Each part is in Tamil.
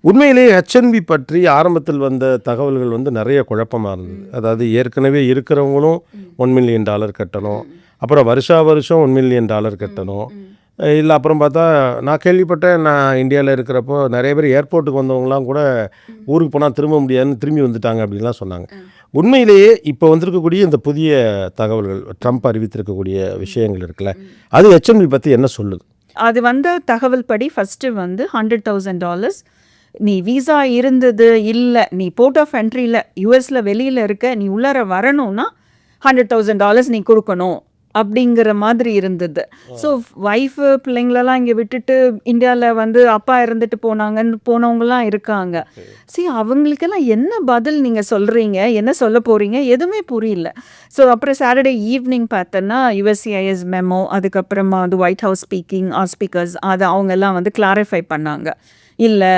உண்மையிலேயே ஹெச்என்பி பற்றி ஆரம்பத்தில் வந்த தகவல்கள் வந்து நிறைய குழப்பமாக இருந்தது. அதாவது ஏற்கனவே இருக்கிறவங்களும் $1 மில்லியன் கட்டணும், அப்புறம் வருஷம் $1 மில்லியன் கட்டணும். இல்லை அப்புறம் பார்த்தா நான் கேள்விப்பட்டேன், நான் இந்தியாவில் இருக்கிறப்போ நிறைய பேர் ஏர்போர்ட்டுக்கு வந்தவங்கலாம் கூட ஊருக்கு போனால் திரும்ப முடியாதுன்னு திரும்பி வந்துட்டாங்க அப்படின்லாம் சொன்னாங்க. உண்மையிலேயே இப்போ வந்திருக்கக்கூடிய இந்த புதிய தகவல்கள், ட்ரம்ப் அறிவித்திருக்கக்கூடிய விஷயங்கள் இருக்குல்ல, அது ஹெச்என்பி பற்றி என்ன சொல்லுது? அது வந்த தகவல் படி ஃபஸ்ட்டு வந்து $100,000 நீ விசா இருந்தது இல்லை, நீ போர்ட் ஆஃப் என்ட்ரியில் யூஎஸில் வெளியில் இருக்க, நீ உள்ளார வரணும்னா $100,000 நீ கொடுக்கணும் அப்படிங்கிற மாதிரி இருந்தது. ஸோ ஒய்ஃபு பிள்ளைங்களெல்லாம் இங்கே விட்டுட்டு இந்தியாவில் வந்து அப்பா இருந்துட்டு போனவங்கலாம் இருக்காங்க. அவங்களுக்கெல்லாம் என்ன பதில் நீங்கள் சொல்கிறீங்க, என்ன சொல்ல போகிறீங்க, எதுவுமே புரியல. ஸோ அப்புறம் சாட்டர்டே ஈவினிங் பார்த்தோன்னா USCIS மெமோ, அதுக்கப்புறமா வந்து ஒயிட் ஹவுஸ் ஸ்பீக்கர்ஸ் அதை அவங்கெல்லாம் வந்து கிளாரிஃபை பண்ணாங்க. இல்லை,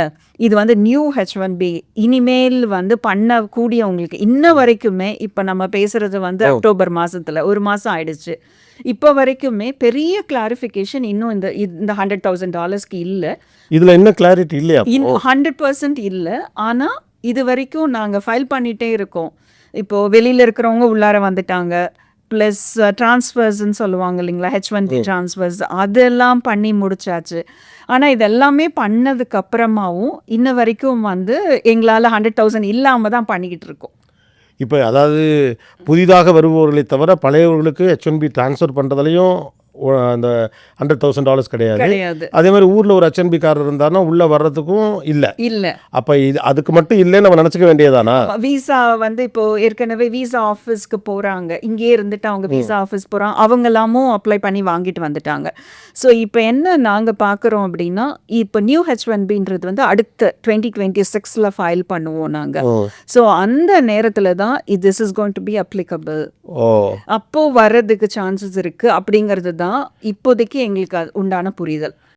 இது வந்து நியூ H1B இனிமேல் வந்து பண்ணக்கூடியவங்களுக்கு இன்ன வரைக்குமே, இப்போ நம்ம பேசுகிறது வந்து அக்டோபர் மாதத்தில் 1 மாதம் ஆயிடுச்சு, இப்போ வரைக்குமே பெரிய கிளாரிஃபிகேஷன் இன்னும் இந்த $100,000 இல்லை. இதில் என்ன கிளாரிட்டி இல்லையா? 100% இல்லை. ஆனால் இது வரைக்கும் நாங்கள் ஃபைல் பண்ணிகிட்டே இருக்கோம். இப்போது வெளியில் இருக்கிறவங்க உள்ளார வந்துட்டாங்க, ப்ளஸ் ட்ரான்ஸ்ஃபர்ஸ்ன்னு சொல்லுவாங்க இல்லைங்களா, H1B ட்ரான்ஸ்ஃபர்ஸ், அதெல்லாம் பண்ணி முடிச்சாச்சு. ஆனால் இதெல்லாமே பண்ணதுக்கப்புறமாவும் இன்ன வரைக்கும் வந்து எங்களால் 100,000 இல்லாமல் தான் பண்ணிக்கிட்டு இருக்கோம். இப்போ அதாவது புதிதாக வருபவர்களை தவிர பழையவர்களுக்கு H1B ட்ரான்ஸ்ஃபர் பண்ணுறதுலையும் அந்த $100,000 கிடையாது. அதே மாதிரி ஊரில் ஒரு H1B காரர் இருந்தாருன்னா உள்ளே வர்றதுக்கும் இல்லை. அப்போ இது அதுக்கு மட்டும் இல்லைன்னு நம்ம நினச்சிக்க வேண்டியதானா? விசா வந்து இப்போது ஏற்கனவே விசா ஆஃபீஸ்க்கு போகிறாங்க, இங்கேயே இருந்துட்டு அவங்க விசா ஆஃபீஸ் போகிறாங்க, அவங்களாமும் அப்ளை பண்ணி வாங்கிட்டு வந்துட்டாங்க. ஸோ இப்போ என்ன நாங்கள் பார்க்குறோம் அப்படின்னா, இப்போ நியூ H1Bன்றது வந்து அடுத்த 2026 ஃபைல் பண்ணுவோம் நாங்கள். ஸோ அந்த நேரத்தில் தான் this is going to be applicable. அப்போது வர்றதுக்கு சான்சஸ் இருக்குது அப்படிங்கிறது தான் இப்போதைக்கு எங்களுக்கு உண்டான புரிதல்.